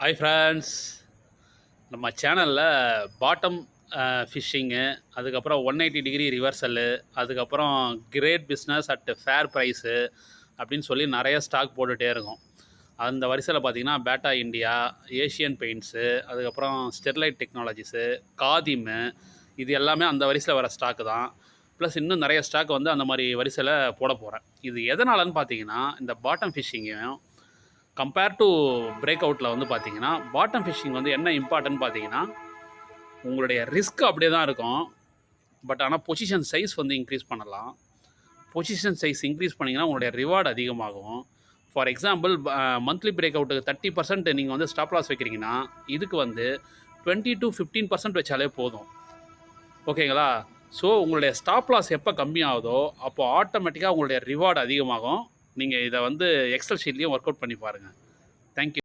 Hi friends, நம்ம சேனலில் bottom fishing, அதுக்கப்புறம் 180 ரிவர்சல்லு, அதுக்கப்புறம் great business at fair price அப்படின்னு சொல்லி நிறைய ஸ்டாக் போட்டுகிட்டே இருக்கும். அந்த வரிசையில் பார்த்தீங்கன்னா பேட்டா இண்டியா, ஏஷியன் பெயிண்ட்ஸு, அதுக்கப்புறம் ஸ்டெர்லைட் டெக்னாலஜிஸு, காதிமு, இது எல்லாமே அந்த வரிசையில் வர ஸ்டாக்கு தான். ப்ளஸ் இன்னும் நிறைய ஸ்டாக் வந்து அந்த மாதிரி வரிசையில் போட போகிறேன். இது எதனாலன்னு பார்த்தீங்கன்னா, இந்த பாட்டம் ஃபிஷ்ஷிங்கையும் கம்பேர் டு பிரேக் அவுட்டில் வந்து பார்த்தீங்கன்னா, பாட்டம் ஃபிஷ்ஷிங் வந்து என்ன இம்பார்ட்டன்ட் பார்த்தீங்கன்னா, உங்களுடைய ரிஸ்க் அப்படியே தான் இருக்கும். பட் ஆனால் பொசிஷன் சைஸ் வந்து இன்க்ரீஸ் பண்ணலாம். பொசிஷன் சைஸ் இன்க்ரீஸ் பண்ணிங்கன்னா உங்களுடைய ரிவார்டு அதிகமாகும். ஃபார் எக்ஸாம்பிள், மந்த்லி பிரேக் அவுட்டுக்கு 30% நீங்கள் வந்து ஸ்டாப் லாஸ் வைக்கிறீங்கன்னா, இதுக்கு வந்து 20 to 15% வச்சாலே போதும். ஓகேங்களா? ஸோ உங்களுடைய ஸ்டாப் லாஸ் எப்போ கம்மியாகுதோ அப்போ ஆட்டோமேட்டிக்காக உங்களுடைய ரிவார்டு அதிகமாகும். நீங்கள் இதை வந்து எக்ஸல் ஷீட்லேயும் ஒர்க் அவுட் பண்ணி பாருங்கள். தேங்க்யூ.